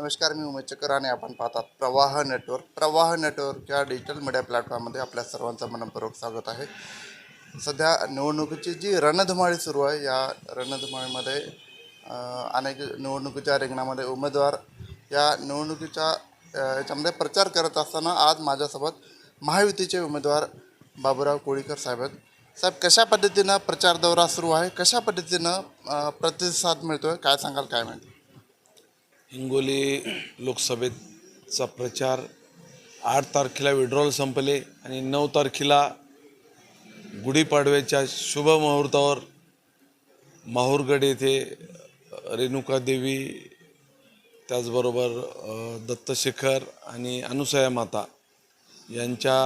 नमस्कार, मी उमेश चक्कर आणि आपण पाहतात प्रवाह नेटवर्क. प्रवाह नेटवर्क या डिजिटल मीडिया प्लॅटफॉर्ममध्ये आपल्या सर्वांचं मनपूर्वक स्वागत आहे. सध्या निवडणुकीची जी रणधुमाळी सुरू आहे, या रणधुमाळीमध्ये अनेक निवडणुकीच्या रिंगणामध्ये उमेदवार या निवडणुकीच्या याच्यामध्ये प्रचार करत असताना आज माझ्यासोबत महायुतीचे उमेदवार बाबूराव कोळीकर साहेब आहेत. साहेब, कशा पद्धतीनं प्रचार दौरा सुरू आहे, कशा पद्धतीनं प्रतिसाद मिळतो आहे, काय सांगाल, काय माहिती? हिंगोली लोकसभेचा प्रचार 8 तारखेला विड्रॉल संपले आणि 9 तारखेला गुढीपाडव्याच्या शुभ मुहूर्तावर माहूरगड येथे रेणुका देवी, त्याचबरोबर दत्तशेखर आणि अनुसया माता यांच्या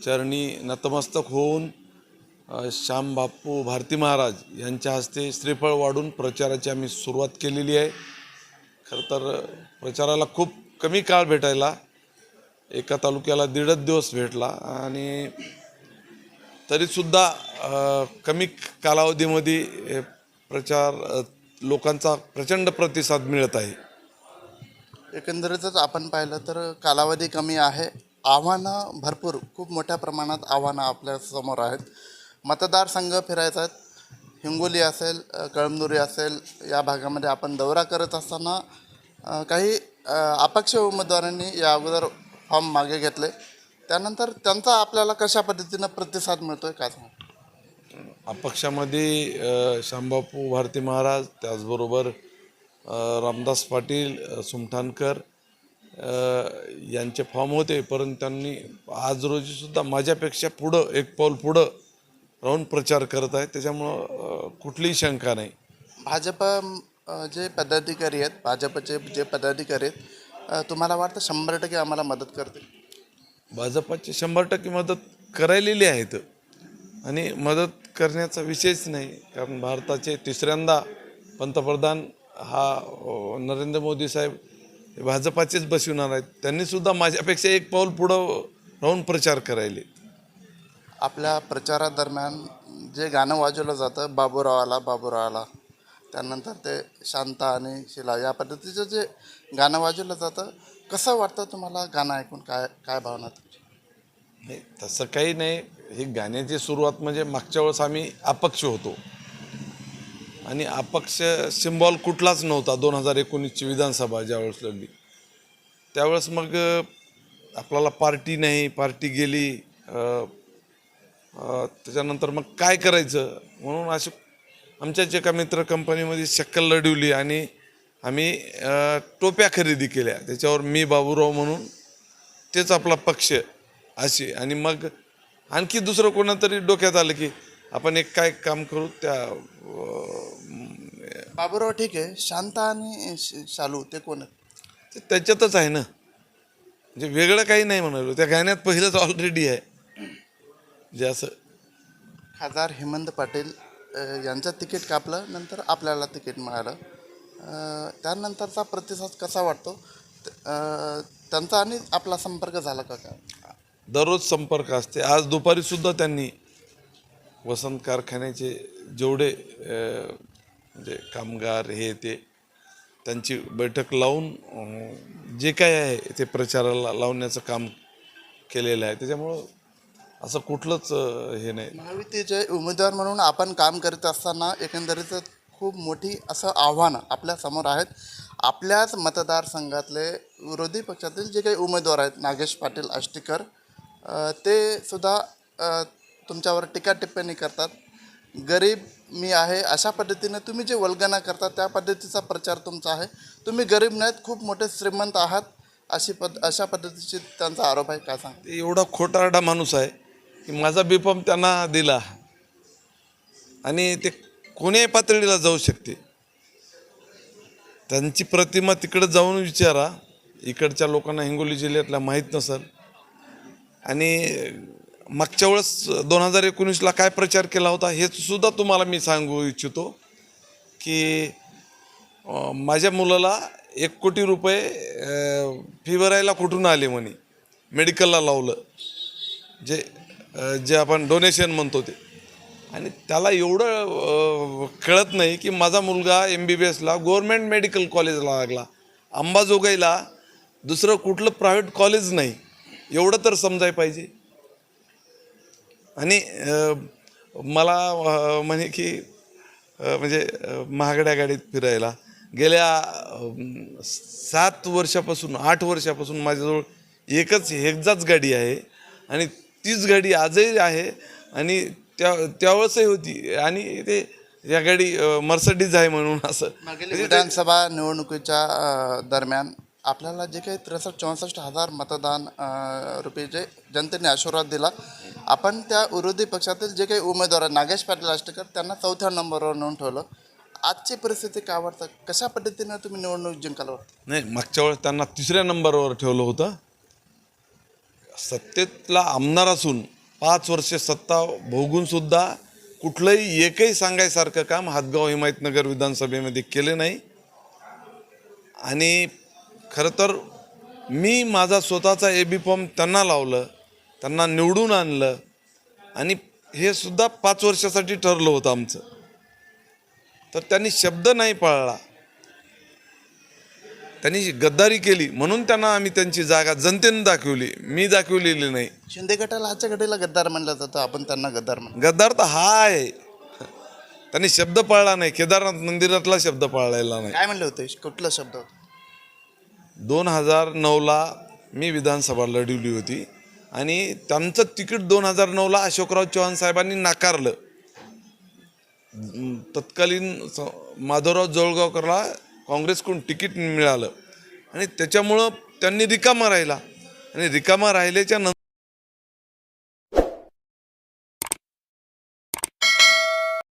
चरणी नतमस्तक होऊन श्यामबापू भारती महाराज यांच्या हस्ते श्रीफळ वाढून प्रचाराची आम्ही सुरुवात केलेली आहे. खरं तर प्रचाराला खूप कमी काळ भेटायला, एका तालुक्याला 1.5 दिवस भेटला आणि तरीसुद्धा कमी कालावधीमध्ये प्रचार लोकांचा प्रचंड प्रतिसाद मिळत आहे. एकंदरीतच आपण पाहिलं तर कालावधी कमी आहे, आव्हानं भरपूर, खूप मोठ्या प्रमाणात आव्हानं आपल्या समोर आहेत. मतदारसंघ फिरायचा आहेत, हिंगोली असेल, कळमनुरी असेल, या भागामध्ये आपण दौरा करत असताना काही अपक्ष उमेदवारांनी या अगोदर फॉर्म मागे घेतले, त्यानंतर त्यांचा आपल्याला कशा पद्धतीनं प्रतिसाद मिळतो आहे, काय सांगा? अपक्षामध्ये श्यामबापू भारती महाराज, त्याचबरोबर रामदास पाटील सुमठाणकर यांचे फॉर्म होते, परंतु त्यांनी आज रोजीसुद्धा माझ्यापेक्षा पुढं, एक पाऊल पुढं राहून प्रचार करत आहे. त्याच्यामुळं कुठलीही शंका नाही. भाजप जे पदाधिकारी आहेत, भाजपचे जे पदाधिकारी आहेत, तुम्हाला वाटतं 100% आम्हाला मदत करतील? भाजपाची 100% मदत करायलेली आहेत आणि मदत करण्याचा विषयच नाही. कारण भारताचे तिसऱ्यांदा पंतप्रधान हा नरेंद्र मोदी साहेब भाजपाचेच बसवणार आहेत. त्यांनीसुद्धा माझ्यापेक्षा एक पाऊल पुढं राहून प्रचार करायले. आपल्या प्रचारादरम्यान जे गाणं वाजवलं जातं, बाबूरावाला बाबूरावाला, त्यानंतर ते शांता आणि शिला, या पद्धतीचं जे गाणं वाजवलं जातं, कसं वाटतं तुम्हाला गाणं ऐकून? काय काय भावना तुमची? नाही, तसं काही नाही. ही गाण्याची सुरुवात म्हणजे मागच्या वेळेस आम्ही अपक्ष होतो आणि अपक्ष सिम्बॉल कुठलाच नव्हता. 2019ची विधानसभा ज्यावेळेस लढली त्यावेळेस मग आपल्याला पार्टी नाही, पार्टी गेली, त्याच्यानंतर मग काय करायचं म्हणून अशी आमच्याच एका मित्र कंपनीमध्ये शक्कल लढवली आणि आम्ही टोप्या खरेदी केल्या, त्याच्यावर मी बाबूराव म्हणून, तेच आपला पक्ष अशी. आणि मग आणखी दुसरं कोणातरी डोक्यात आलं की आपण एक काय काम करू, त्या बाबूराव ठीक आहे, शांता आणि शालू ते कोण आहेत? ते त्याच्यातच आहे ना, म्हणजे वेगळं काही नाही म्हणालो, त्या गाण्यात पहिलंच ऑलरेडी आहे. जे असं खासदार हेमंत पाटील यांचं तिकीट कापलं, नंतर आपल्याला तिकीट मिळालं, त्यानंतरचा प्रतिसाद कसा वाटतो? त्यांचा आणि आपला संपर्क झाला का काय? दररोज संपर्क असते. आज दुपारीसुद्धा त्यांनी वसंत कारखान्याचे जेवढे म्हणजे कामगार हे ते त्यांची बैठक लावून जे काय आहे ते प्रचाराला लावण्याचं काम केलेलं आहे. त्याच्यामुळं असं कुठलंच हे नाही. महायुतीचे उमेदवार म्हणून आपण काम करत असताना एकंदरीत खूप मोठी असं आव्हानं आपल्यासमोर आहेत. आपल्याच मतदारसंघातले विरोधी पक्षातील जे काही उमेदवार आहेत, नागेश पाटील आष्टीकर, ते सुद्धा तुमच्यावर टीका टिप्पणी करतात. गरीब मी आहे अशा पद्धतीने तुम्ही जे वल्गना करता, त्या पद्धतीचा प्रचार तुमचा आहे. तुम्ही गरीब नाहीत, खूप मोठे श्रीमंत आहात, अशा पद्धतीचे त्यांचा आरोप आहे. काय सांगता? एवढा खोटारडा माणूस आहे की माझा बिफॉर्म त्यांना दिला आणि ते कोण्याही पातळीला जाऊ शकते. त्यांची प्रतिमा तिकडं जाऊन विचारा, इकडच्या लोकांना हिंगोली जिल्ह्यातल्या माहीत नसेल. आणि मागच्या वेळेस 2019ला काय प्रचार केला होता हे सुद्धा तुम्हाला मी सांगू इच्छितो की माझ्या मुलाला 1 कोटी रुपये फी भरायला कुठून आले म्हणे, मेडिकलला लावलं, जे आपण डोनेशन म्हणतो ते. आणि त्याला एवढं कळत नाही की माझा मुलगा MBBSला गव्हर्नमेंट मेडिकल कॉलेजला लागला, अंबाजोगाईला दुसरं कुठलं प्रायव्हेट कॉलेज नाही, एवढं तर समजायला पाहिजे. आणि मला म्हणे की म्हणजे महागड्या गाडीत फिरायला गेल्या 7 वर्षापासून 8 वर्षापासून माझ्याजवळ एकदाच गाडी आहे आणि तीच गाडी आजही आहे आणि त्यावेळेसही होती आणि ते या गाडी मर्सडीज आहे म्हणून असं. मागील विधानसभा निवडणुकीच्या दरम्यान आपल्याला जे काही 63-64 मतदान रुपये जे जनतेने आशीर्वाद दिला, आपण त्या विरोधी पक्षातील जे काही उमेदवार नागेश पाटील आष्टेकर त्यांना 4थ्या नंबरवर नेऊन ठेवलं. आजची परिस्थिती काय वाटतं, कशा पद्धतीनं तुम्ही निवडणूक जिंकाल वाटतं? नाही, मागच्या वेळेस त्यांना 3ऱ्या नंबरवर ठेवलं होतं. सत्तेतला आमदार असून 5 वर्ष सत्ता भोगून सुद्धा कुठलंही एकही सांगायसारखं काम हातगाव हिमायतनगर विधानसभेमध्ये केले नाही. आणि खरं तर मी माझा स्वतःचा AB फॉर्म त्यांना लावलं, त्यांना निवडून आणलं आणि हे सुद्धा 5 वर्षासाठी ठरलं होतं आमचं. तर त्यांनी शब्द नाही पाळला, त्यांनी गद्दारी केली म्हणून त्यांना आम्ही त्यांची जागा जनतेने दाखवली, मी दाखवलेली नाही. शिंदे गटाला आजच्या घडीला गद्दार म्हणलं जातं, आपण त्यांना गद्दार म्हणतो. गद्दार तर हा आहे, त्यांनी शब्द पाळला नाही. केदारनाथ मंदिरातला शब्द पाळलेला नाही. काय म्हणले होते, कुठला शब्द होता? 2009ला मी विधानसभा लढवली होती आणि त्यांचं तिकीट 2009ला अशोकराव चव्हाण साहेबांनी नाकारलं. तत्कालीन माधवराव जवळगावकरला काँग्रेसकडून तिकीट मिळालं आणि त्याच्यामुळं त्यांनी रिकामा राहिला आणि रिकामा राहिल्याच्या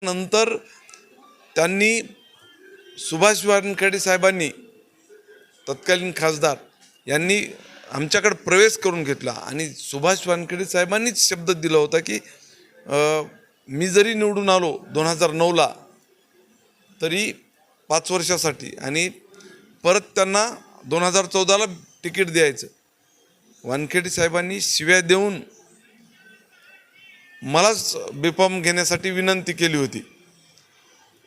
नंतर त्यांनी सुभाष वानखेडे साहेबांनी, तत्कालीन खासदार, यांनी आमच्याकडे प्रवेश करून घेतला आणि सुभाष वानखेडे साहेबांनीच शब्द दिला होता की मी जरी निवडून आलो 2009ला तरी 5 वर्षासाठी आणि परत त्यांना 2014ला तिकीट द्यायचं. वानखेडे साहेबांनी शिव्या देऊन मलाच बेफाम घेण्यासाठी विनंती केली होती,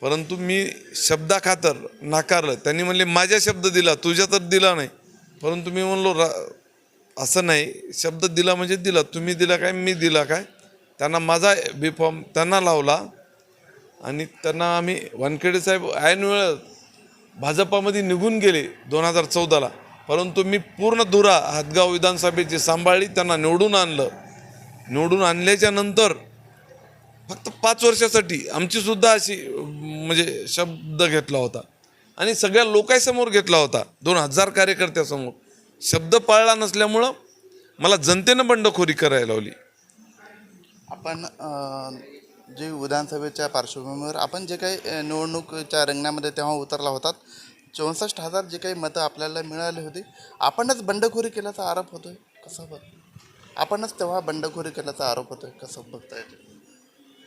परंतु मी शब्दाखातर नाकारलं. त्यांनी म्हणले माझ्या शब्द दिला, तुझ्या तर दिला नाही. परंतु मी म्हणलो असं नाही, शब्द दिला म्हणजे दिला, तुम्ही दिला काय मी दिला काय. त्यांना माझा बेफाम त्यांना लावला आणि त्यांना आम्ही, वानखेडे साहेब ऐन वेळ भाजपामध्ये निघून गेले 2014ला, परंतु मी पूर्ण धुरा हातगाव विधानसभेची सांभाळली, त्यांना निवडून आणलं. निवडून आणल्याच्या नंतर फक्त 5 वर्षासाठी आमची सुद्धा अशी म्हणजे शब्द घेतला होता आणि सगळ्या लोकांसमोर घेतला होता, 2000 कार्यकर्त्यासमोर. शब्द पाळला नसल्यामुळं मला जनतेनं बंडखोरी करायला लावली. आपण जे विधानसभेच्या पार्श्वभूमीवर आपण जे काही निवडणुकीच्या रंगणामध्ये तेव्हा उतरला होतात, 64,000 जे काही मतं आपल्याला मिळाली होती, आपणच बंडखोरी केल्याचा आरोप होतोय. कसं आपणच तेव्हा बंडखोरी केल्याचा आरोप होतोय, कसं बघता येते?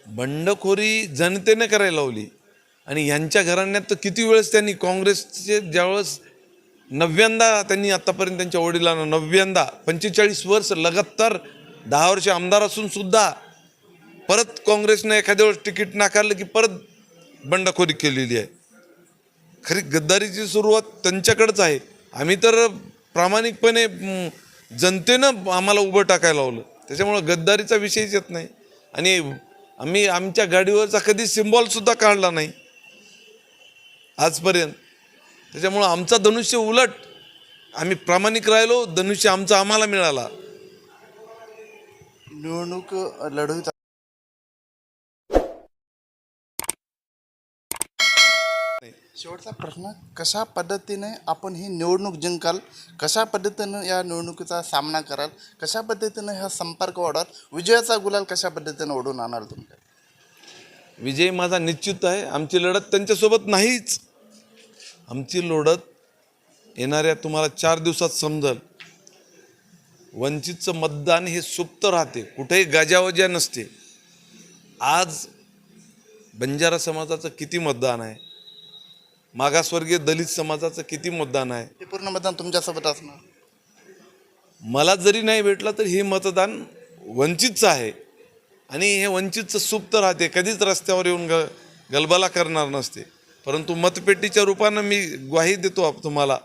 बंडखोरी जनतेने करायला लावली आणि यांच्या घराण्यात तर किती वेळेस त्यांनी काँग्रेसचे ज्यावेळेस 9व्यांदा त्यांनी आत्तापर्यंत त्यांच्या वडिलांना 9व्यांदा 45 वर्ष लगातार 10 वर्ष आमदार असून सुद्धा परत काँग्रेसने एखाद्या वेळेस तिकीट नाकारलं की परत बंडखोरी केलेली आहे. खरी गद्दारीची सुरुवात त्यांच्याकडेच आहे. आम्ही तर प्रामाणिकपणे जनतेनं आम्हाला उभं टाकायला लावलं, त्याच्यामुळं गद्दारीचा विषयच येत नाही. आणि आम्ही आमच्या गाडीवरचा कधी सिम्बॉलसुद्धा काढला नाही आजपर्यंत. त्याच्यामुळं आमचा धनुष्य उलट, आम्ही प्रामाणिक राहिलो, धनुष्य आमचा आम्हाला मिळाला. निवडणूक लढवत शेवटचा प्रश्न, कशा पद्धतीने आपण ही निवडणूक जिंकाल, कशा पद्धतीनं या निवडणुकीचा सामना कराल, कशा पद्धतीनं हा संपर्क वाढवाल, विजयाचा गुलाल कशा पद्धतीनं ओढून आणाल तुम्ही? विजय माझा निश्चित आहे. आमची लढत त्यांच्यासोबत नाहीच. आमची लढत येणाऱ्या तुम्हाला 4 दिवसात समजल. वंचितचं मतदान हे सुप्त राहते, कुठेही गाजावाजा नसते. आज बंजारा समाजाचं किती मतदान आहे, मागासवर्गीय दलित समाजाचं किती मतदान आहे, ते पूर्ण मतदान तुमच्यासोबत असणार. मला जरी नाही भेटलं तर हे मतदान वंचितचं आहे आणि हे वंचितचं सुप्त राहते, कधीच रस्त्यावर येऊन गलबला करणार नसते. परंतु मतपेटीच्या रूपानं मी ग्वाही देतो तुम्हाला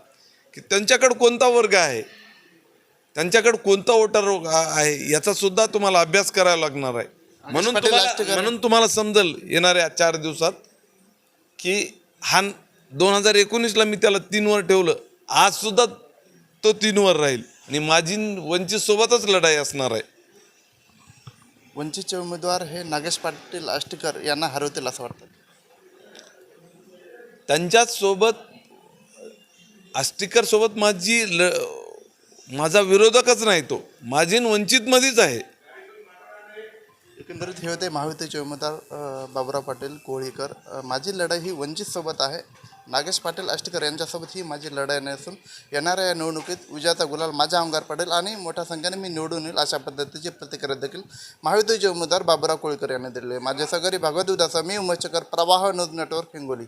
की त्यांच्याकडे कोणता वर्ग आहे, त्यांच्याकडे कोणता वोटर आहे, याचा सुद्धा तुम्हाला अभ्यास करावा लागणार आहे. म्हणून तुम्हाला समजेल येणाऱ्या 4 दिवसात की हा 2019ला मी त्याला 3 वर ठेवलं, आज सुद्धा तो 3 वर राहील आणि माझी वंचित सोबतच लढाई असणार आहे. वंचितचे उमेदवार हे नागेश पाटील आष्टीकर यांना हरवतील असं वाटतं. त्यांच्याच सोबत आष्टीकर सोबत माझा विरोधकच नाही, तो माझी वंचितमध्येच आहे. एकंदरीत हे होते महायुतीचे उमेदवार बाबुराव पाटील कोळीकर. माझी लढाई ही वंचितसोबत आहे. नागेश पाटील आष्टीकर यांच्यासोबत ही माझी लढाई नसून येणाऱ्या या निवडणुकीत विजयाचा गुलाल माझ्या अंगावर पडेल आणि मोठ्या संख्येने मी निवडून येईल अशा पद्धतीची प्रतिक्रिया देखील महायुतीचे उमेदवार बाबुराव कोळीकर यांनी दिले. माझे सगळी भागवत उदास मी उमेश चकर, प्रवाह न्यूज नेटवर्क, हिंगोली.